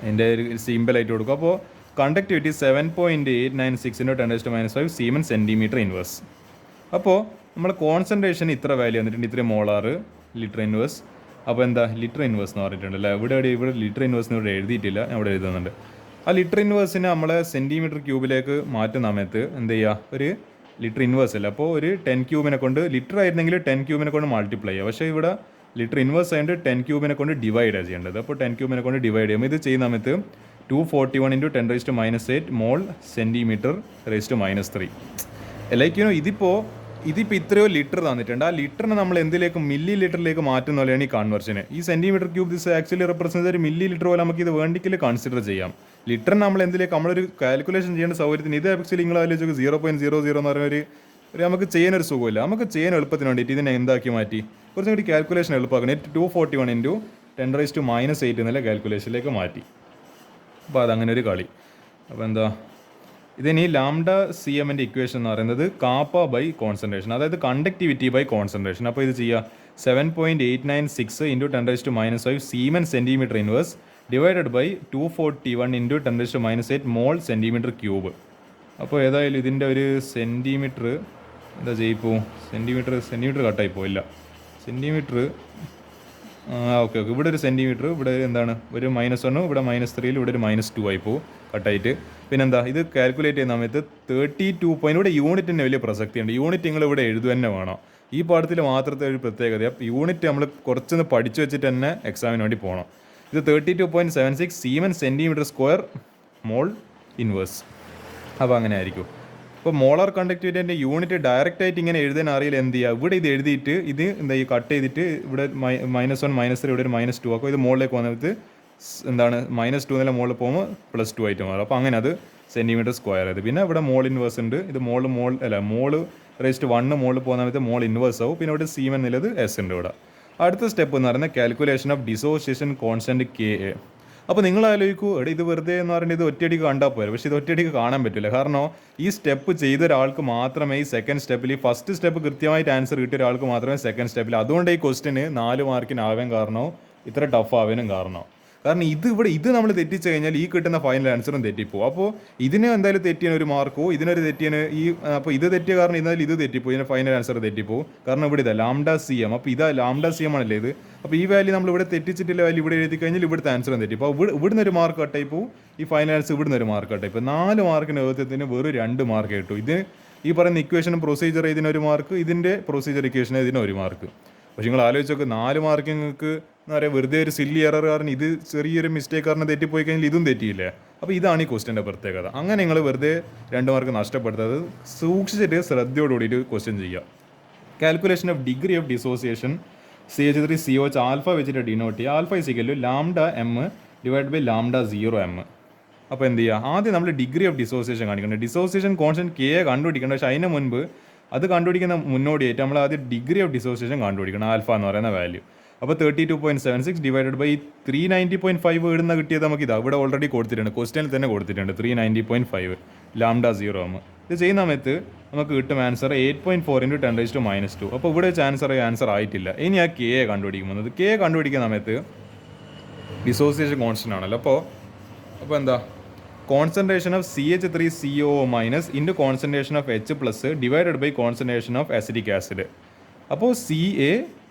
അതിൻ്റെ ഒരു സിമ്പിളായിട്ട് കൊടുക്കുക. അപ്പോൾ കണ്ടക്ടിവിറ്റി 7.896 × 10⁻⁵ സീമൻ സെൻറ്റിമീറ്റർ ഇൻവേഴ്സ്. അപ്പോൾ നമ്മൾ കോൺസെൻട്രേഷൻ ഇത്ര വാല്യൂ വന്നിട്ടുണ്ട്, ഇത്ര മോളാർ ലിറ്റർ ഇൻവേഴ്സ്. അപ്പോൾ എന്താ ലിറ്റർ ഇൻവേഴ്സ് എന്ന് പറഞ്ഞിട്ടുണ്ട് അല്ലേ, ഇവിടെ ലിറ്റർ ഇൻവേഴ്സ് ഇവിടെ എഴുതിയിട്ടില്ല, ഞാൻ ഇവിടെ എഴുതുന്നുണ്ട്. ആ ലിറ്റർ ഇൻവേഴ്സിനെ നമ്മൾ സെൻറ്റിമീറ്റർ ക്യൂബിലേക്ക് മാറ്റുന്ന സമയത്ത് എന്ത് ചെയ്യുക, ഒരു ലിറ്റർ ഇൻവേഴ്സ് അല്ല, അപ്പോൾ ഒരു 10 ക്യൂബിനെ കൊണ്ട് ലിറ്റർ ആയിരുന്നെങ്കിൽ 10 ക്യൂബിനെ കൊണ്ട് മൾട്ടിപ്ലൈ ചെയ്യുക. പക്ഷേ ഇവിടെ ലിറ്റർ ഇൻവേഴ്സ് ആയതുകൊണ്ട് 10 ക്യൂബിനെ കൊണ്ട് ഡിവൈഡ് ചെയ്യേണ്ടത്. അപ്പോൾ 10 ക്യൂബിനെ കൊണ്ട് ഡിവൈഡ് ചെയ്യുമ്പോൾ ഇത് ചെയ്യുന്ന സമയത്ത് 241 × 10⁻⁸ മോൾ സെൻറ്റിമീറ്റർ (3). ലൈക്ക് ഇതിപ്പോൾ ഇത്രയോ ലിറ്റർ തന്നിട്ടുണ്ട്. ആ ലിറ്ററിനെ നമ്മൾ എന്തിലേക്ക് മില്ലി ലിറ്ററിലേക്ക് മാറ്റുന്ന പോലെയാണ് ഈ കൺവേർഷന്. ഈ centimetre cube this actually represent ഒരു മില്ലി ലിറ്റർ പോലെ നമുക്ക് ഇത് വേണ്ടിക്കൽ കൺസിഡർ ചെയ്യാം. ലിറ്ററിന് നമ്മൾ എന്തിലേക്ക് നമ്മളൊരു കാൽക്കുലേഷൻ ചെയ്യേണ്ട സൗകര്യത്തിന് ഇത് ആക്ച്വലി നിങ്ങൾ ആലോചിച്ച് 0.00 എന്ന് പറഞ്ഞ ഒരു നമുക്ക് ചെയ്യാനൊരു സുഖമില്ല. നമുക്ക് ചെയ്യാൻ എളുപ്പത്തിന് വേണ്ടിയിട്ട് ഇതിനെ എന്താക്കി മാറ്റി കുറച്ചും കൂടി കാൽക്കുലേഷൻ എളുപ്പമാക്കണം. 241 × 10⁻⁸ എന്നുള്ള കാൽക്കുലേഷനിലേക്ക് മാറ്റി. അപ്പോൾ അതങ്ങനെ ഒരു കളി. അപ്പോൾ എന്താ ഇതിന് ഈ ലാംഡ സി എമ്മിൻ്റെ ഇക്വേഷൻ എന്ന് പറയുന്നത് കാപ്പ ബൈ കോൺസെൻട്രേഷൻ, അതായത് കണ്ടക്ടിവിറ്റി ബൈ കോൺസെൻട്രേഷൻ. അപ്പോൾ ഇത് ചെയ്യുക 7.896 × 10⁻⁵ siemens centimetre inverse divided by 241 × 10⁻⁸ mole centimetre cube. അപ്പോൾ ഏതായാലും ഇതിൻ്റെ ഒരു സെൻറ്റിമീറ്റർ എന്താ ചെയ്യിപ്പോൾ സെൻറ്റിമീറ്റർ കട്ടായി പോയില്ല. സെൻറ്റിമീറ്റർ ഓക്കെ ഇവിടെ ഒരു സെൻറ്റിമീറ്റർ, ഇവിടെ എന്താണ് ഒരു -1, ഇവിടെ -3, ഇവിടെ ഒരു -2 ആയിപ്പോൾ കട്ടായിട്ട്. പിന്നെന്താ ഇത് കാൽക്കുലേറ്റ് ചെയ്യുന്ന സമയത്ത് 32 ഇവിടെ യൂണിറ്റിന് വലിയ പ്രസക്തിയുണ്ട്. യൂണിറ്റ് നിങ്ങൾ ഇവിടെ എഴുതുക തന്നെ വേണം. ഈ പാഠത്തിൽ മാത്രത്തെ ഒരു പ്രത്യേകത യൂണിറ്റ് നമ്മൾ കുറച്ചൊന്ന് പഠിച്ചു വെച്ചിട്ട് തന്നെ എക്സാമിന് വേണ്ടി പോകണം. ഇത് 32.76 siemens centimetre square mole inverse. അപ്പോൾ അങ്ങനെ ആയിരിക്കും. ഇപ്പോൾ മോളാർ കണ്ടക്ടിവിറ്റിൻ്റെ യൂണിറ്റ് ഡയറക്റ്റ് ആയിട്ട് ഇങ്ങനെ എഴുതാൻ അറിയില്ല, എന്ത് ചെയ്യുക, ഇവിടെ ഇത് എഴുതിയിട്ട് ഇത് എന്താ ഈ കട്ട് ചെയ്തിട്ട് ഇവിടെ -1 -3 ഇവിടെ ഒരു -2 ആക്കും. ഇത് മുകളിലേക്ക് വന്നിട്ട് എന്താണ് -2 എന്നുള്ള മുകളിൽ പോകുമ്പോൾ +2 ആയിട്ട് മാറും. അപ്പോൾ അങ്ങനെ അത് സെൻറ്റിമീറ്റർ സ്ക്വയർ ആയത്. പിന്നെ ഇവിടെ മോൾ ഇൻവേഴ്സ് ഉണ്ട്. ഇത് മോള് ⁻1 മുകളിൽ പോകുന്ന സമയത്ത് മോൾ ഇൻവേഴ്സ് ആവും. പിന്നെ ഇവിടെ സീമൻ എന്നുള്ളത് എസ് ഉണ്ട് ഇവിടെ. അടുത്ത സ്റ്റെപ്പ് എന്ന് പറയുന്നത് calculation of dissociation constant KA. അപ്പോൾ നിങ്ങൾ ആലോചിക്കൂ, ഇത് വെറുതെ എന്ന് പറയുന്നത് ഇത് ഒറ്റയടിക്ക് കണ്ടാൽ പോരെ, പക്ഷേ ഇത് ഒറ്റയടിക്ക് കാണാൻ പറ്റില്ല. കാരണം ഈ സ്റ്റെപ്പ് ചെയ്ത ഒരാൾക്ക് മാത്രമേ ഈ സെക്കൻഡ് സ്റ്റെപ്പിൽ ഈ ഫസ്റ്റ് സ്റ്റെപ്പ് കൃത്യമായിട്ട് ആൻസർ കിട്ടിയ ഒരാൾക്ക് മാത്രമേ സെക്കൻഡ് സ്റ്റെപ്പിൽ, അതുകൊണ്ട് ഈ ക്വസ്റ്റിന് 4 മാർക്കിനാവാൻ കാരണവും ഇത്ര ടഫ് ആവാനും കാരണം ഇത് നമ്മൾ തെറ്റിച്ച് കഴിഞ്ഞാൽ ഈ കിട്ടുന്ന ഫൈനൽ ആൻസറും തെറ്റിപ്പോവും. അപ്പോൾ ഇതിന് എന്തായാലും തെറ്റിയാണ് ഒരു മാർക്കോ, ഇതിനൊരു തെറ്റിയാണ് അപ്പോൾ ഇത് തെറ്റിയ കാരണം ഇന്നാലും ഇത് തെറ്റിപ്പോവും, ഇതിന് ഫൈനൽ ആൻസർ തെറ്റിപ്പോവും. കാരണം ഇവിടെ ഇതാ ലാംഡ സി എം, അപ്പോൾ ഇതാ ലാംഡ സി എം ആണല്ലേ ഇത്. അപ്പോൾ ഈ വാല്യൂ നമ്മൾ ഇവിടെ തെറ്റിച്ചിട്ടില്ല, വാല്യൂ ഇവിടെ എഴുതി കഴിഞ്ഞാൽ ഇവിടുത്തെ ആൻസറും തെറ്റിപ്പോൾ ഇവിടുന്ന് ഒരു മാർക്ക് കട്ടായി പോവും, ഈ ഫൈനൽ ആൻസർ ഇവിടുന്ന് ഒരു മാർക്ക് കട്ടായി ഇപ്പോൾ 4 മാർക്കിന് എഴുത്തത്തിന് വെറും 2 മാർക്ക് കിട്ടും. ഇത് ഈ പറയുന്ന ഇക്വേഷനും പ്രൊസീജിയർ ഇതിനൊരു മാർക്ക്, ഇതിൻ്റെ പ്രൊസീജിയർ ഇക്വേഷൻ ഇതിനൊരു മാർക്ക്. പക്ഷെ നിങ്ങൾ ആലോചിച്ച് നോക്ക്, 4 മാർക്ക് നിങ്ങൾക്ക് എന്താ പറയുക വെറുതെ ഒരു സില്ലി എറർ കാരണം ഇത് ചെറിയൊരു മിസ്റ്റേക്ക് കാരണം തെറ്റിപ്പോയി കഴിഞ്ഞാൽ ഇതും തെറ്റിയില്ലേ. അപ്പോൾ ഇതാണ് ഈ ക്വസ്റ്റ്യൻ്റെ പ്രത്യേകത. അങ്ങനെ നിങ്ങൾ വെറുതെ 2 മാർക്ക് നഷ്ടപ്പെടുത്തത് സൂക്ഷിച്ചിട്ട് ശ്രദ്ധയോടുകൂടിയിട്ട് ക്വസ്റ്റ്യൻ ചെയ്യുക. Calculation of degree of dissociation CH3COH alpha വെച്ചിട്ട് ഡിനോട്ട് ചെയ്യുക. Alpha = lambda m / lambda 0m. അപ്പോൾ എന്ത് ചെയ്യുക, ആദ്യം നമ്മൾ ഡിഗ്രി ഓഫ് ഡിസോസിയേഷൻ കാണിക്കണം. ഡിസോസിയേഷൻ കോൺസ്റ്റൻറ്റ് K കണ്ടുപിടിക്കണം. പക്ഷേ അതിന് മുൻപ് അത് കണ്ടുപിടിക്കുന്ന മുന്നോടിയായിട്ട് നമ്മൾ ആദ്യം ഡിഗ്രി ഓഫ് ഡിസോസിയേഷൻ കണ്ടുപിടിക്കണം, ആൽഫ എന്ന് പറയുന്ന വാല്യൂ. അപ്പോൾ 32.76 ഡിവൈഡഡ് ബൈ 390.5 ഇടുന്ന കിട്ടിയത് നമുക്ക് ഇതാ ഇവിടെ ഓൾറെഡി കൊടുത്തിട്ടുണ്ട്, ക്വസ്റ്റ്യനിൽ തന്നെ കൊടുത്തിട്ടുണ്ട് 390.5 ലാംഡ 0m. ഇത് ചെയ്യുന്ന സമയത്ത് നമുക്ക് കിട്ടും ആൻസർ 8.4 × 10⁻². അപ്പോൾ ഇവിടെ വെച്ച് ആൻസർ ആയിട്ടില്ല. ഇനി ആ K കണ്ടുപിടിക്കുന്നത്, K കണ്ടുപിടിക്കുന്ന സമയത്ത് ഡിസോസിയേഷൻ കോൺസ്റ്റൻ്റ് ആണല്ലോ. അപ്പോൾ എന്താ concentration of CH3COO- into concentration of H+ divided by concentration of acetic acid. അപ്പോൾ CA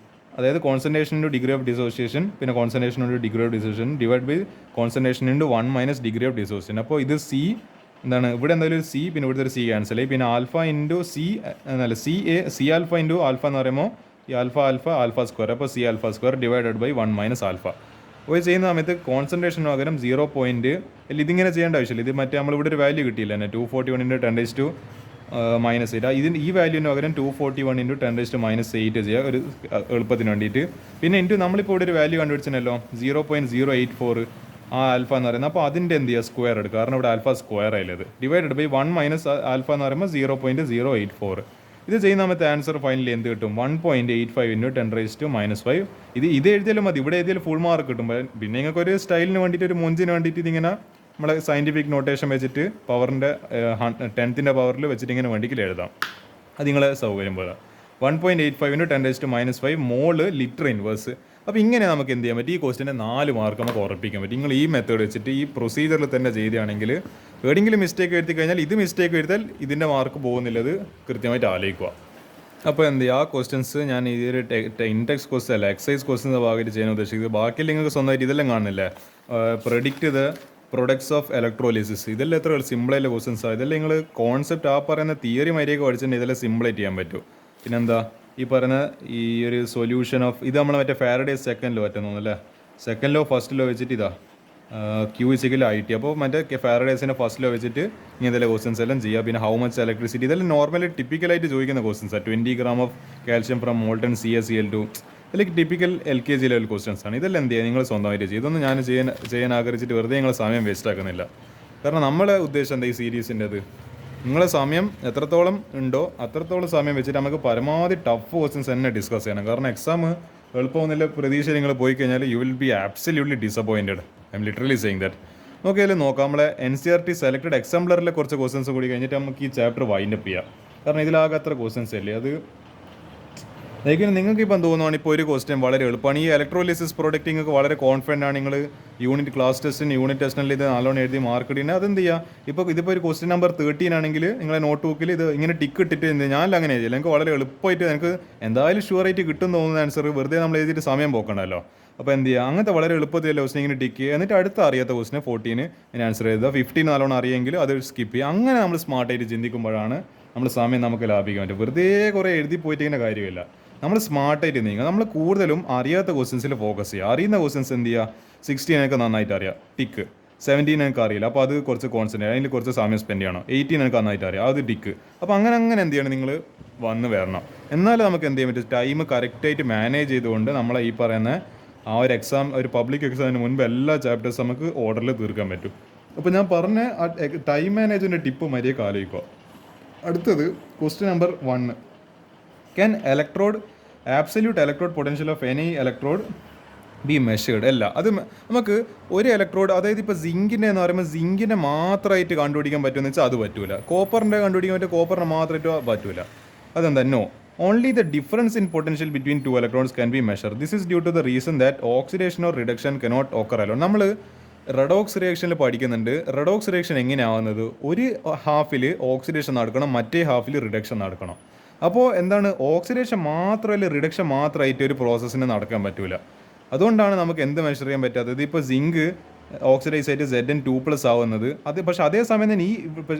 അതായത് concentration into degree of dissociation, പിന്നെ concentration into degree of dissociation divide by concentration into 1 - degree of dissociation. അപ്പോൾ ഇത് C എന്താണ് ഇവിടെ എന്തായാലും ഒരു C, പിന്നെ ഇവിടുത്തെ ഒരു C ക്യാൻസൽ ആയി, പിന്നെ ആൽഫ ഇൻറ്റു C എന്നല്ല C ആൽഫ ഇൻറ്റു ആൽഫ എന്ന് പറയുമ്പോൾ ഈ ആൽഫ സ്ക്വയർ. അപ്പോൾ C alpha square divided by 1 - alpha. അപ്പോൾ ചെയ്യുന്ന സമയത്ത് കോൺസെൻട്രേഷന് പകരം 0. ഇതിങ്ങനെ ചെയ്യേണ്ട ആവശ്യമില്ല. ഇത് മറ്റേ നമ്മളിവിടെ ഒരു വാല്യൂ കിട്ടിയില്ല തന്നെ 241 × 10⁻⁸. ഈ വാല്യൂവിന് പകരം 241 × 10⁻⁸ ചെയ്യുക ഒരു എളുപ്പത്തിന് വേണ്ടിയിട്ട്. പിന്നെ നമ്മളിപ്പോൾ ഇവിടെ ഒരു വാല്യൂ കണ്ടുപിടിച്ചല്ലോ 0.084 ആ ആൽഫ എന്ന് പറയുന്നത്. അപ്പോൾ അതിൻ്റെ എന്ത് ചെയ്യുക, സ്ക്വയർ എടുക്കുക, കാരണം ഇവിടെ ആൽഫ സ്ക്വയർ ആയത് ഡിവൈഡഡ് ബൈ 1 - ആൽഫ എന്ന് പറയുമ്പോൾ 0.084. ഇത് ചെയ്യുന്ന സമയത്ത് ആൻസർ ഫൈനലി എന്ത് കിട്ടും, 1.85 × 10⁻⁵. ഇത് എഴുതിയാലും മതി, ഇവിടെ എഴുതിയാലും ഫുൾ മാർക്ക് കിട്ടും. പിന്നെ നിങ്ങൾക്ക് ഒരു സ്റ്റൈലിന് വേണ്ടിയിട്ട് ഒരു മൊഞ്ചിന് വേണ്ടിയിട്ട് ഇതിങ്ങനെ നമ്മളെ സയൻറ്റിഫിക് നോട്ടേഷൻ വെച്ചിട്ട് പവറിൻ്റെ 10th പവറിൽ വെച്ചിട്ട് ഇങ്ങനെ വേണ്ടിക്കിൽ എഴുതാം. അത് നിങ്ങളെ സൗകര്യം പോലെ. 1.85 × 10⁻⁵ മോള് ലിറ്റർ ഇൻവേഴ്സ്. അപ്പോൾ ഇങ്ങനെ നമുക്ക് എന്ത് ചെയ്യാൻ പറ്റും, ഈ ക്വസ്റ്റിൻ്റെ 4 മാർക്ക് നമുക്ക് ഉറപ്പിക്കാൻ പറ്റും. നിങ്ങൾ ഈ മെത്തേഡ് വെച്ചിട്ട് ഈ പ്രൊസീജിയറിൽ തന്നെ ചെയ്യുകയാണെങ്കിൽ എവിടെയെങ്കിലും മിസ്റ്റേക്ക് വരുത്തി കഴിഞ്ഞാൽ ഇത് മിസ്റ്റേക്ക് വരുത്താൽ ഇതിൻ്റെ മാർക്ക് പോകുന്നില്ലത് കൃത്യമായിട്ട് ആലോചിക്കുക. അപ്പോൾ എന്ത് ചെയ്യുക, ആ ക്വസ്റ്റ്യൻസ് ഞാൻ ഈ ഒരു ഇൻടെക്സ്റ്റ് ക്വസ്റ്റ്യൻ അല്ല എക്സസൈസ് ക്വസ്റ്റ്യൻസ് ഭാഗമായിട്ട് ചെയ്യാൻ ഉദ്ദേശിക്കുന്നത്. ബാക്കിയിൽ നിങ്ങൾക്ക് സ്വന്തമായിട്ട് ഇതെല്ലാം കാണുന്നില്ലേ, predict the products of electrolysis, ഇതെല്ലാം എത്ര സിമ്പിളായിട്ടുള്ള ക്വസ്റ്റ്യൻസാണ്. ഇതെല്ലാം നിങ്ങൾ കോൺസെപ്റ്റ് ആ പറയുന്ന തിയറി മാതിരിയൊക്കെ പഠിച്ചിട്ടുണ്ടെങ്കിൽ ഇതെല്ലാം സിമ്പിളായിട്ട് ചെയ്യാൻ പറ്റും. പിന്നെന്താ ഈ പറയുന്ന ഈ ഒരു സൊല്യൂഷൻ ഓഫ് ഇത് നമ്മൾ മറ്റേ ഫാരഡേസ് സെക്കൻഡ് ലോ പറ്റുന്നു അല്ലേ, സെക്കൻഡ് ലോ ഫസ്റ്റ് ലോ വെച്ചിട്ട് ഇതാ Q = IT. അപ്പോൾ മറ്റേ ഫാരഡേസിൻ്റെ ഫസ്റ്റ് ലോ വെച്ചിട്ട് ഇങ്ങനത്തെ ക്വസ്റ്റൻസ് എല്ലാം ചെയ്യുക. പിന്നെ ഹൗ മച്ച് ഇലക്ട്രിസിറ്റി, ഇതെല്ലാം നോർമലി ടിപ്പിക്കലായിട്ട് ചോദിക്കുന്ന ക്വസ്റ്റൻസാണ്. 20 gram of calcium from molten CaCl2, ഇതിലേക്ക് ടിപ്പിക്കൽ LKG ലെവൽ ക്വസ്റ്റൻസ് ആണ്. ഇതെല്ലാം എന്ത് ചെയ്യുക, നിങ്ങൾ സ്വന്തമായിട്ട് ചെയ്യും. ഇതൊന്നും ഞാൻ ചെയ്യാൻ ആഗ്രഹിച്ചിട്ട് വെറുതെ നിങ്ങൾ സമയം വേസ്റ്റ് ആക്കുന്നില്ല. കാരണം നമ്മളെ ഉദ്ദേശം എന്താ ഈ സീരീസിൻ്റെത്, നിങ്ങളെ സമയം എത്രത്തോളം ഉണ്ടോ അത്രത്തോളം സമയം വെച്ചിട്ട് നമുക്ക് പരമാവധി ടഫ് ക്വസ്റ്റൻസ് തന്നെ ഡിസ്കസ് ചെയ്യണം. കാരണം എക്സാം എളുപ്പമൊന്നുമില്ല പ്രതീക്ഷ നിങ്ങൾ പോയി കഴിഞ്ഞാൽ you will be absolutely disappointed. I M literally saying that. നോക്കിയാലും നോക്കാം, നമ്മളെ NCERT സെലക്ടഡ് എക്സാംപ്ലറിലെ കുറച്ച് ക്വസ്റ്റൻസ് കൂടി കഴിഞ്ഞിട്ട് നമുക്ക് ഈ ചാപ്റ്റർ വൈൻഡ് അപ്പ് ചെയ്യാം. കാരണം ഇതിലാകെ അത്ര ക്വസ്റ്റൻസ് അല്ലേ അത്. അതായത് നിങ്ങൾക്ക് ഇപ്പം തോന്നുവാണ് ഇപ്പോൾ ഒരു ക്വസ്റ്റ്യൻ വളരെ എളുപ്പമാണ്. ഈ ഇലക്ട്രോലിസിസ് പ്രൊഡക്റ്റിംഗ് ഒക്കെ വളരെ കോൺഫിഡൻ്റ് ആണ്. നിങ്ങൾ യൂണിറ്റ് ടെസ്റ്റിനിൽ ഇത് നല്ലോണം എഴുതി മാർക്ക് ഇടുന്നത് അതെന്ത് ചെയ്യുക. ഇതിപ്പോൾ ഒരു ക്വസ്റ്റ്യൻ നമ്പർ 13 ആണെങ്കിൽ നിങ്ങളെ നോട്ട് ബുക്കിൽ ഇത് ഇങ്ങനെ ടിക്ക് ഇട്ടിട്ട് ഞാനല്ല അങ്ങനെ എഴുതിയില്ല. എനിക്ക് വളരെ എളുപ്പമായിട്ട് എനിക്ക് എന്തായാലും ഷുവറായിട്ട് കിട്ടും തോന്നുന്ന ആൻസർ വെറുതെ നമ്മൾ എഴുതിയിട്ട് സമയം പോക്കണ്ടല്ലോ. അപ്പോൾ എന്ത് ചെയ്യുക, അങ്ങനത്തെ വളരെ എളുപ്പത്തിൽ ക്വസ്റ്റ്യൻ ഇങ്ങനെ ടിക്ക് ചെയ്യുക. എന്നിട്ട് അടുത്ത അറിയാത്ത ക്വസ്റ്റിന് 14 ഇങ്ങനെ ആൻസർ എഴുതുക. 15 നല്ലോണം അറിയെങ്കിൽ അത് സ്കിപ്പ് ചെയ്യുക. അങ്ങനെ നമ്മൾ സ്മാർട്ടായിട്ട് ചിന്തിക്കുമ്പോഴാണ് നമ്മൾ സമയം നമുക്ക് ലാഭിക്കാൻ പറ്റും. വെറുതെ കുറേ എഴുതി പോയിട്ട് ഇങ്ങനെ കാര്യമില്ല. നമ്മൾ സ്മാർട്ടായിട്ട് നീങ്ങുക. നമ്മൾ കൂടുതലും അറിയാത്ത ക്വസ്റ്റ്യൻസിൽ ഫോക്കസ് ചെയ്യുക. അറിയുന്ന ക്വസ്റ്റ്യൻസ് എന്ത് ചെയ്യുക, 16 എനിക്ക് നന്നായിട്ട് അറിയാം, ടിക്ക്. 17 എനിക്ക് അറിയില്ല, അപ്പോൾ അത് കുറച്ച് കോൺസെൻട്രേറ്റ്, അതിൽ കുറച്ച് സമയം സ്പെൻഡ് ചെയ്യണം. 18 എനിക്ക് നന്നായിട്ട് അറിയാം, അത് ടിക്ക്. അപ്പോൾ അങ്ങനെ എന്ത് ചെയ്യണം, നിങ്ങൾ വന്ന് വരണം. എന്നാലും നമുക്ക് എന്ത് ചെയ്യാൻ പറ്റും, ടൈം കറക്റ്റായിട്ട് മാനേജ് ചെയ്തുകൊണ്ട് നമ്മളെ ഈ പറയുന്ന ആ ഒരു എക്സാം, ഒരു പബ്ലിക് എക്സാമിന് മുൻപ് എല്ലാ ചാപ്റ്റേഴ്സ് നമുക്ക് ഓർഡറിൽ തീർക്കാൻ പറ്റും. അപ്പോൾ ഞാൻ പറഞ്ഞ ആ ടൈം മാനേജ്മെൻറ്റ് ടിപ്പ് മര്യാദയ്ക്ക് ആലോചിക്കുക. അടുത്തത് question number 1. Can absolute electrode potential of any electrode be measured? അല്ല, അത് നമുക്ക് ഒരു ഇലക്ട്രോഡ്, അതായത് ഇപ്പോൾ സിങ്കിൻ്റെ എന്ന് പറയുമ്പോൾ സിങ്കിൻ്റെ മാത്രമായിട്ട് കണ്ടുപിടിക്കാൻ പറ്റുമെന്ന് വെച്ചാൽ അത് പറ്റൂല. കോപ്പറിൻ്റെ കണ്ടുപിടിക്കാൻ പറ്റും, കോപ്പറിനെ മാത്രമായിട്ട് പറ്റൂല. അതെന്താ, no. Only the difference in potential between two electrons can be measured. This is due to the reason that oxidation or reduction cannot occur alone. നമ്മൾ റെഡോക്സ് റിയാക്ഷനിൽ പഠിക്കുന്നുണ്ട്. റെഡോക്സ് റിയാക്ഷൻ എങ്ങനെയാവുന്നത്, ഒരു ഹാഫിൽ ഓക്സിഡേഷൻ നടക്കണം, മറ്റേ ഹാഫിൽ റിഡക്ഷൻ നടക്കണം. അപ്പോൾ എന്താണ്, ഓക്സിഡേഷൻ മാത്രമല്ല reduction മാത്രമായിട്ട് ഒരു പ്രോസസ്സിന് നടക്കാൻ പറ്റില്ല. അതുകൊണ്ടാണ് നമുക്ക് എന്ത് മെഷർ ചെയ്യാൻ പറ്റാത്തത്. ഇപ്പോൾ സിങ്ക് ഓക്സിഡൈസ് ആയിട്ട് Zn2+ ആവുന്നത് അത്. പക്ഷേ അതേ സമയം തന്നെ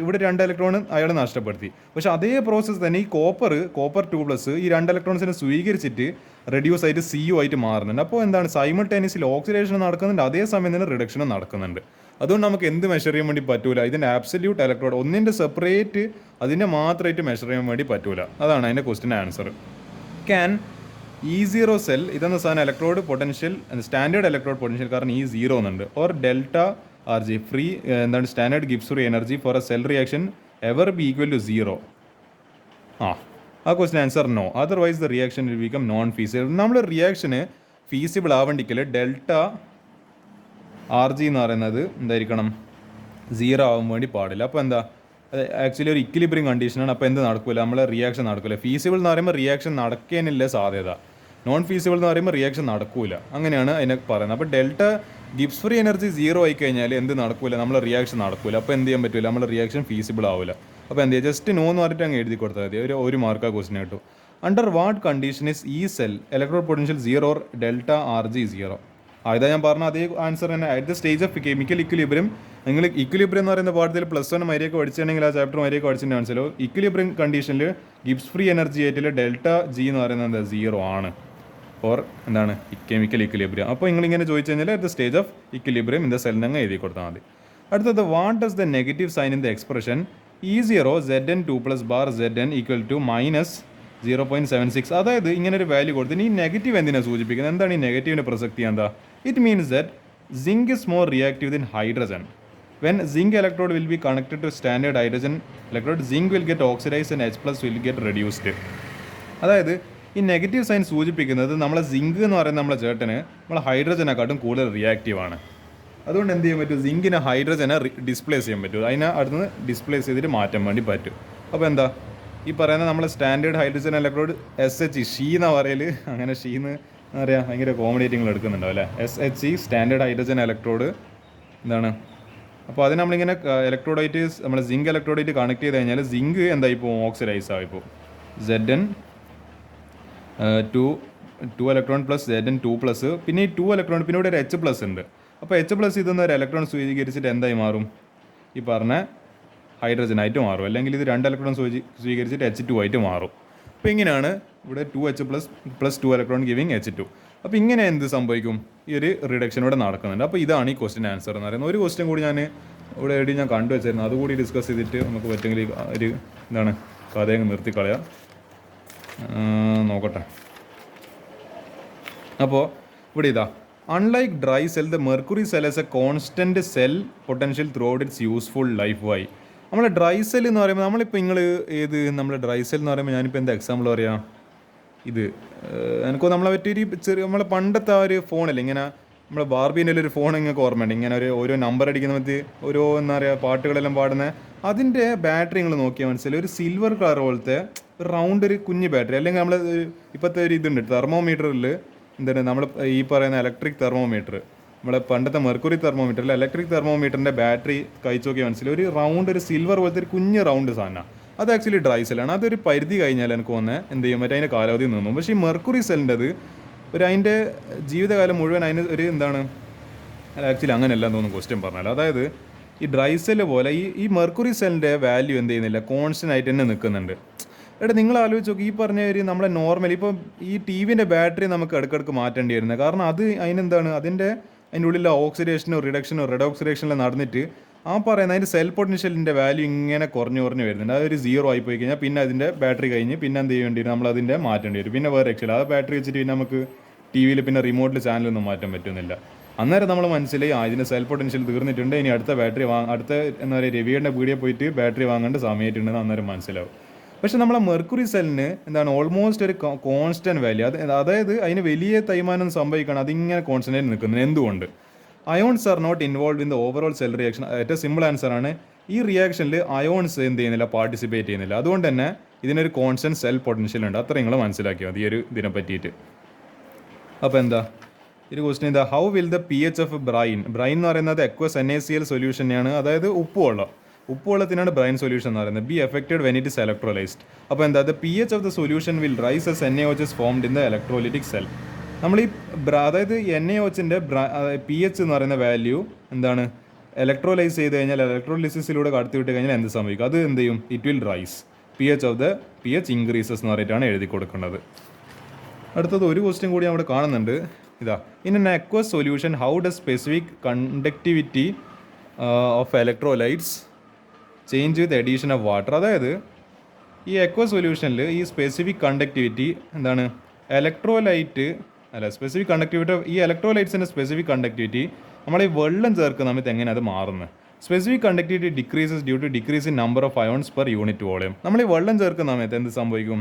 ഇവിടെ 2 ഇലക്ട്രോൺ അയാൾ നഷ്ടപ്പെടുത്തി. പക്ഷേ അതേ പ്രോസസ്സ് തന്നെ ഈ കോപ്പർ 2+ ഈ 2 ഇലക്ട്രോൺസിനെ സ്വീകരിച്ചിട്ട് റെഡ്യൂസ് ആയിട്ട് Cu ആയിട്ട് മാറുന്നുണ്ട്. അപ്പോൾ എന്താണ്, സൈമൾട്ടേനിയസ്ലി ഓക്സിഡേഷൻ നടക്കുന്നുണ്ട്, അതേ സമയം തന്നെ റിഡക്ഷനും നടക്കുന്നുണ്ട്. അതുകൊണ്ട് നമുക്ക് എന്ത് മെഷർ ചെയ്യാൻ വേണ്ടി പറ്റൂല, ഇതിൻ്റെ ആബ്സല്യൂട്ട് ഇലക്ട്രോഡ് ഒന്നിൻ്റെ സെപ്പറേറ്റ് അതിൻ്റെ മാത്രമായിട്ട് മെഷർ ചെയ്യാൻ വേണ്ടി പറ്റൂല. അതാണ് അതിൻ്റെ ക്വസ്റ്റിൻ്റെ ആൻസർ. ക്യാൻ E0 സെൽ ഇതെന്ന സാധനം electrode potential, standard electrode potential കാരണം E0 എന്നുണ്ട്, ഓർ ΔRG ഫ്രീ എന്താണ് standard Gibbs free energy for a cell reaction ever be equal to 0? ആ question answer no. Otherwise the reaction will become non feasible. നമ്മൾ റിയാക്ഷന് feasible ആവേണ്ടിക്കൽ ΔRG എന്ന് പറയുന്നത് എന്തായിരിക്കണം, 0 ആവാൻ വേണ്ടി പാടില്ല. അപ്പോൾ എന്താ, ആക്ച്വലി ഒരു ഇക്വിലിബ്രിയം കണ്ടീഷനാണ്. അപ്പോൾ എന്ത് നടക്കില്ല, നമ്മളെ റിയാക്ഷൻ നടക്കില്ല. ഫീസിബിൾ എന്ന് പറയുമ്പോൾ റിയാക്ഷൻ നടക്കാനില്ല സാധ്യത, നോൺ ഫീസിബിൾ എന്ന് പറയുമ്പോൾ റിയാക്ഷൻ നടക്കൂല. അങ്ങനെയാണ് അതിനെ പറയുന്നത്. അപ്പോൾ ഗിബ്സ് ഫ്രീ എനർജി 0 ആയി കഴിഞ്ഞാൽ എന്ത് നടക്കൂല, നമ്മളെ റിയാക്ഷൻ നടക്കൂല. അപ്പോൾ എന്ത് ചെയ്യാൻ പറ്റില്ല, നമ്മളെ റിയാക്ഷൻ ഫീസിബിൾ ആവില്ല. അപ്പോൾ എന്ത് ചെയ്യുക, ജസ്റ്റ് നോ എന്ന് പറഞ്ഞിട്ട് അങ്ങ് എഴുതി കൊടുത്താൽ മതി. ഒരു മാർക്ക് ആ ക്വസ്റ്റിന് കിട്ടും. അണ്ടർ വാട്ട് കണ്ടീഷൻ ഇസ് ഈ cell electrode potential 0 or ΔRG 0? ഇതാ ഞാൻ പറഞ്ഞ അതേ ആൻസർ തന്നെ. At the stage of chemical equilibrium, നിങ്ങൾ ഇക്വിലിബ്രിയം എന്ന് പറയുന്ന പാഠത്തിൽ +1 മര്യാദയ്ക്ക് പഠിച്ചിട്ടുണ്ടെങ്കിൽ ആ ചാപ്റ്റർ മര്യാദയ്ക്ക് പഠിച്ചിട്ട് മനസ്സിലോ. ഇക്വിലിബ്രിയം കണ്ടീഷനിൽ ഗിബ്സ് ഫ്രീ എനർജി ആയിട്ടുള്ള ΔG എന്ന് പറയുന്നത് എന്താ, 0 ആണ്. ഫോർ എന്താണ്, കെമിക്കൽ ഇക്വിലിബ്രിയം. അപ്പോൾ നിങ്ങളിങ്ങനെ ചോദിച്ചു കഴിഞ്ഞാൽ at the stage of equilibrium in the cell അങ്ങ് എഴുതി കൊടുത്താൽ മതി. അടുത്തത്, what does the negative sign in the expression E0 Zn2+ bar Zn equal to -0.76? അതായത് ഇങ്ങനെ ഒരു വാല്യൂ കൊടുത്തിന് ഈ നെഗറ്റീവ് എന്തിനാണ് സൂചിപ്പിക്കുന്നത്, എന്താണ് ഈ നെഗറ്റീവിൻ്റെ പ്രസക്തി എന്താ? It means that zinc is more reactive than hydrogen. When zinc electrode will be connected to standard hydrogen electrode, zinc will get oxidized and H+ will get reduced. അതായത് ഈ നെഗറ്റീവ് സൈൻ സൂചിപ്പിക്കുന്നത് നമ്മളെ സിങ്ക് എന്ന് പറയുന്ന നമ്മളെ ചേട്ടന് നമ്മളെ ഹൈഡ്രജനെക്കാട്ടും കൂടുതൽ റിയാക്റ്റീവ് ആണ്. അതുകൊണ്ട് എന്ത് ചെയ്യാൻ പറ്റും, സിങ്കിനെ ഹൈഡ്രജനെ ഡിസ്പ്ലേസ് ചെയ്യാൻ പറ്റും, അതിനെ അടുത്ത് ഡിസ്പ്ലേസ് ചെയ്തിട്ട് മാറ്റാൻ വേണ്ടി പറ്റും. അപ്പോൾ എന്താ ഈ പറയുന്ന നമ്മളെ standard hydrogen electrode SH she എന്നാ പറയൽ, അങ്ങനെ ഷീന്ന് എന്താ പറയുക ഭയങ്കര കോമഡിയേറ്റിങ്ങൾ എടുക്കുന്നുണ്ടാവും അല്ലേ. SH സ്റ്റാൻഡേർഡ് ഹൈഡ്രജൻ ഇലക്ട്രോഡ് എന്താണ്. അപ്പോൾ അതിന് നമ്മളിങ്ങനെ ഇലക്ട്രോഡായിട്ട് നമ്മൾ സിങ്ക് ഇലക്ട്രോഡായിട്ട് കണക്ട് ചെയ്ത് കഴിഞ്ഞാൽ സിങ്ക് എന്തായി ഇപ്പോൾ ഓക്സിഡൈസ് ആയിപ്പോൾ Zn 2 ഇലക്ട്രോൺ പ്ലസ് Zn 2+, പിന്നെ ഈ 2 ഇലക്ട്രോൺ പിന്നെ ഇവിടെ ഒരു H+ ഉണ്ട്. അപ്പോൾ H+ ഇതൊന്ന് ഒരു ഇലക്ട്രോൺ സ്വീകരിച്ചിട്ട് എന്തായി മാറും, ഈ പറഞ്ഞ ഹൈഡ്രജനായിട്ട് മാറും. അല്ലെങ്കിൽ ഇത് 2 ഇലക്ട്രോൺ സ്വീകരിച്ചിട്ട് H2 ആയിട്ട് മാറും. അപ്പോൾ ഇങ്ങനെയാണ് ഇവിടെ 2H+ + 2 ഇലക്ട്രോൺ ഗിവിങ് H2. അപ്പോൾ ഇങ്ങനെ എന്ത് സംഭവിക്കും, ഈ ഒരു റിഡക്ഷൻ ഇവിടെ നടക്കുന്നുണ്ട്. അപ്പോൾ ഇതാണ് ഈ ക്വസ്റ്റ്യൻ ആൻസർ എന്ന് പറയുന്നത്. ഒരു ക്വസ്റ്റ്യൻ കൂടി ഞാൻ ഇവിടെ എവിടെ ഞാൻ കണ്ടുവച്ചായിരുന്നു, അതുകൂടി ഡിസ്കസ് ചെയ്തിട്ട് നമുക്ക് പറ്റുമെങ്കിൽ ഒരു എന്താണ് കഥയങ്ങ് നിർത്തിക്കളയാം. നോക്കട്ടെ. അപ്പോൾ ഇവിടെ ഇതാ, unlike dry cell the mercury cell as a constant cell potential throughout its useful life. Why നമ്മളെ ഡ്രൈ സെൽ എന്ന് പറയുമ്പോൾ നമ്മളിപ്പോൾ നിങ്ങൾ നമ്മളെ ഡ്രൈ സെൽ എന്ന് പറയുമ്പോൾ ഞാനിപ്പോൾ എന്താ എക്സാമ്പിൾ പറയാം, ഇത് എനിക്ക് നമ്മളെ പറ്റിയൊരു ചെറിയ നമ്മളെ പണ്ടത്തെ ആ ഒരു ഫോണല്ലേ, ഇങ്ങനെ നമ്മളെ ബാർബീൻ്റെ ഒരു ഫോൺ ഇങ്ങനെ ഓർമ്മയുണ്ട്, ഇങ്ങനെ ഓരോ നമ്പർ അടിക്കുന്ന മറ്റ് ഓരോ എന്താ പറയുക പാട്ടുകളെല്ലാം പാടുന്നത്. അതിൻ്റെ ബാറ്ററി നിങ്ങൾ നോക്കിയാൽ മനസ്സിലായി, ഒരു സിൽവർ കളർ പോലത്തെ ഒരു റൗണ്ട് ഒരു കുഞ്ഞ് ബാറ്ററി. അല്ലെങ്കിൽ നമ്മൾ ഇപ്പോഴത്തെ ഒരു ഇതുണ്ട് തെർമോമീറ്ററിൽ എന്താണ് നമ്മൾ ഈ പറയുന്ന ഇലക്ട്രിക് തെർമോമീറ്റർ, നമ്മളെ പണ്ടത്തെ മെർക്കുറി തെർമോമീറ്ററിൽ ഇലക്ട്രിക് തെർമോമീറ്ററിൻ്റെ ബാറ്ററി കഴിച്ച് നോക്കിയാൽ മനസ്സിലായി, ഒരു റൗണ്ട് ഒരു സിൽവർ പോലത്തെ ഒരു കുഞ്ഞ് റൗണ്ട് സാധനം. അത് ആക്ച്വലി ഡ്രൈ സെല്ലാണ്. അതൊരു പരിധി കഴിഞ്ഞാൽ എനിക്ക് തോന്നുന്നത് എന്ത് ചെയ്യും പറ്റും, അതിൻ്റെ കാലാവധി നിന്നും. പക്ഷേ ഈ മെർക്കുറി സെല്ലിൻ്റെത് അതിൻ്റെ ജീവിതകാലം മുഴുവൻ അതിന് ഒരു എന്താണ്, ആക്ച്വലി അങ്ങനെയല്ല എന്ന് തോന്നുന്നു ക്വസ്റ്റ്യൻ പറഞ്ഞാൽ. അതായത് ഈ ഡ്രൈ സെല്ല് പോലെ ഈ മെർക്കുറി സെല്ലിൻ്റെ വാല്യൂ എന്ത് ചെയ്യുന്നില്ല, കോൺസ്റ്റൻ്റ് ആയിട്ട് തന്നെ നിൽക്കുന്നുണ്ട്. നിങ്ങൾ ആലോചിച്ച് നോക്കി, ഈ പറഞ്ഞ ഒരു നമ്മളെ നോർമലി ഇപ്പോൾ ഈ TVൻ്റെ ബാറ്ററി നമുക്ക് ഇടയ്ക്കിടയ്ക്ക് മാറ്റേണ്ടി വരുന്നത്. കാരണം അത് അതിനെന്താണ് അതിൻ്റെ ഉള്ളിലെ ഓക്സിഡേഷനോ റിഡക്ഷനോ റെഡോക്സിഡേഷനിലോ നടന്നിട്ട് ആ പറയുന്ന അതിൻ്റെ സെൽ പൊട്ടൻഷ്യലിൻ്റെ വാല്യൂ ഇങ്ങനെ കുറഞ്ഞു വരുന്നുണ്ട്. അതൊരു 0 ആയി പോയി കഴിഞ്ഞാൽ പിന്നെ അതിൻ്റെ ബാറ്ററി കഴിഞ്ഞ് പിന്നെ എന്ത് ചെയ്യേണ്ടി വരും, നമ്മൾ അതിൻ്റെ മാറ്റേണ്ടി വരും. പിന്നെ വേറെ രക്ഷയില്ല, ആ ബാറ്ററി വെച്ചിട്ട് പിന്നെ നമുക്ക് TVയിൽ പിന്നെ റിമോട്ടിൽ ചാനലൊന്നും മാറ്റാൻ പറ്റുന്നില്ല. അന്നേരം നമ്മൾ മനസ്സിലായി ഇതിൻ്റെ സെൽ പൊട്ടൻഷ്യൽ തീർന്നിട്ടുണ്ട്, ഇനി അടുത്ത ബാറ്ററി അടുത്ത എന്താ പറയുക രവിയുടെ പീടിയെ പോയിട്ട് ബാറ്ററി വാങ്ങേണ്ട സമയമായിട്ടുണ്ടെന്ന് അന്നേരം മനസ്സിലാവും. പക്ഷേ നമ്മളെ മെർക്കുറി സെല്ലിന് എന്താണ് ഓൾമോസ്റ്റ് ഒരു കോൺസ്റ്റൻറ്റ് വാല്യൂ, അതായത് അതിന് വലിയ തൈമാനം സംഭവിക്കണം, അതിങ്ങനെ കോൺസ്റ്റൻ്റ് ആയിട്ട് നിൽക്കുന്നത്. എന്തുകൊണ്ട്? Ions are not involve in the overall cell reaction. ഏറ്റവും സിമ്പിൾ ആൻസറാണ്, ഈ റിയാക്ഷനിൽ അയോൺസ് എന്ത് ചെയ്യുന്നില്ല, പാർട്ടിസിപ്പേറ്റ് ചെയ്യുന്നില്ല. അതുകൊണ്ട് തന്നെ ഇതിനൊരു കോൺസ്റ്റൻറ്റ് സെൽ പൊട്ടൻഷ്യൽ ഉണ്ട്. അത്ര നിങ്ങൾ മനസ്സിലാക്കിയാൽ മതി ഈ ഒരു ഇതിനെ പറ്റിയിട്ട്. അപ്പോൾ എന്താ ഒരു ക്വസ്റ്റ്യൻ ഇതാ, how will the pH of brine എന്ന് പറയുന്നത് അക്വസ് NaCl സൊല്യൂഷനെയാണ്, അതായത് ഉപ്പുവെള്ളത്തിനാണ് ബ്രൈൻ സൊല്യൂഷൻ എന്ന് പറയുന്നത്, be affected when it is electrolysed. അപ്പോൾ എന്താ, the pH of the solution will rise as NaOH formed in the electrolytic cell. നമ്മൾ ഈ അതായത് NaOHൻ്റെ pH എന്ന് പറയുന്ന വാല്യൂ എന്താണ്, ഇലക്ട്രോലൈസ് ചെയ്ത് കഴിഞ്ഞാൽ ഇലക്ട്രോലിസിസിലൂടെ കടത്തിവിട്ട് കഴിഞ്ഞാൽ എന്ത് സംഭവിക്കും, അത് എന്ത് ചെയ്യും, it will rice. pH increases എന്ന് പറഞ്ഞിട്ടാണ് എഴുതി കൊടുക്കുന്നത്. അടുത്തത് ഒരു ക്വസ്റ്റ്യൻ കൂടി അവിടെ കാണുന്നുണ്ട്. ഇതാ, in N aqueous solution how does specific conductivity of electrolytes change with edition of water. അതായത് ഈ അക്വസ് സൊല്യൂഷനിൽ ഈ സ്പെസിഫിക് കണ്ടക്ടിവിറ്റി എന്താണ്, സ്പെസിഫിക് കണ്ടക്ടിവിറ്റി ഈ ഇലക്ട്രോലൈറ്റ്സിൻ്റെ സ്പെസിഫിക് കണ്ടക്ടിവിറ്റി നമ്മൾ ഈ വെള്ളം ചേർക്കുന്ന സമയത്ത് എങ്ങനെ അത് മാറുന്നത്. Specific conductivity decreases due to decrease in number of ions per unit volume. നമ്മൾ ഈ വെള്ളം ചേർക്കുന്ന സമയത്ത് എന്ത് സംഭവിക്കും,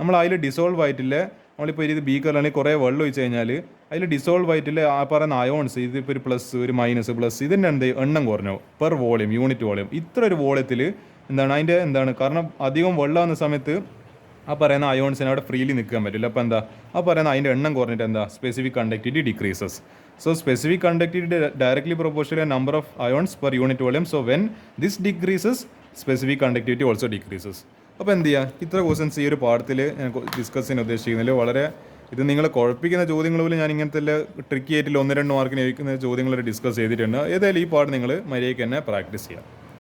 നമ്മൾ അതിൽ ഡിസോൾവ് ആയിട്ടില്ല, നമ്മളിപ്പോൾ ഇത് ബീക്കറിലാണെങ്കിൽ കുറേ വെള്ളം ഒഴിച്ച് കഴിഞ്ഞാൽ അതിൽ ഡിസോൾവ് ആയിട്ടില്ല ആ പറയുന്ന അയോൺസ്, ഇതിപ്പോൾ ഒരു പ്ലസ് ഒരു മൈനസ് പ്ലസ് ഇതിൻ്റെ എണ്ണം കുറഞ്ഞു പെർ വോളിയം യൂണിറ്റ് വോളിയം. ഇത്ര ഒരു വോളിയത്തിൽ എന്താണ് കാരണം അധികം വെള്ളമാകുന്ന സമയത്ത് ആ പറയുന്ന അയോൺസിന് അവിടെ ഫ്രീലി നിൽക്കാൻ പറ്റില്ല. അപ്പോൾ എന്താ ആ പറയുന്ന അതിൻ്റെ എണ്ണം കുറഞ്ഞിട്ട് എന്താ, specific conductivity decreases. So specific conductivity directly proportional number of ions per unit volume. So when this decreases specific conductivity also decreases. അപ്പോൾ എന്ത് ചെയ്യുക, ഇത്ര ക്വസ്റ്റൻസ് ഈ ഒരു പാഠത്തിൽ ഞാൻ ഡിസ്കസ് ചെയ്യാൻ ഉദ്ദേശിക്കുന്നില്ല. വളരെ ഇത് നിങ്ങളെ കുഴപ്പിക്കുന്ന ചോദ്യങ്ങൾ പോലും ഞാൻ ഇങ്ങനത്തെ ട്രിക്കി ആയിട്ടില്ല 1-2 മാർക്കിന് ചോദിക്കുന്ന ചോദ്യങ്ങൾ ഡിസ്കസ് ചെയ്തിട്ടുണ്ട്. ഏതായാലും ഈ പാഠം നിങ്ങൾ മര്യാദയ്ക്ക് തന്നെ പ്രാക്ടീസ് ചെയ്യാം.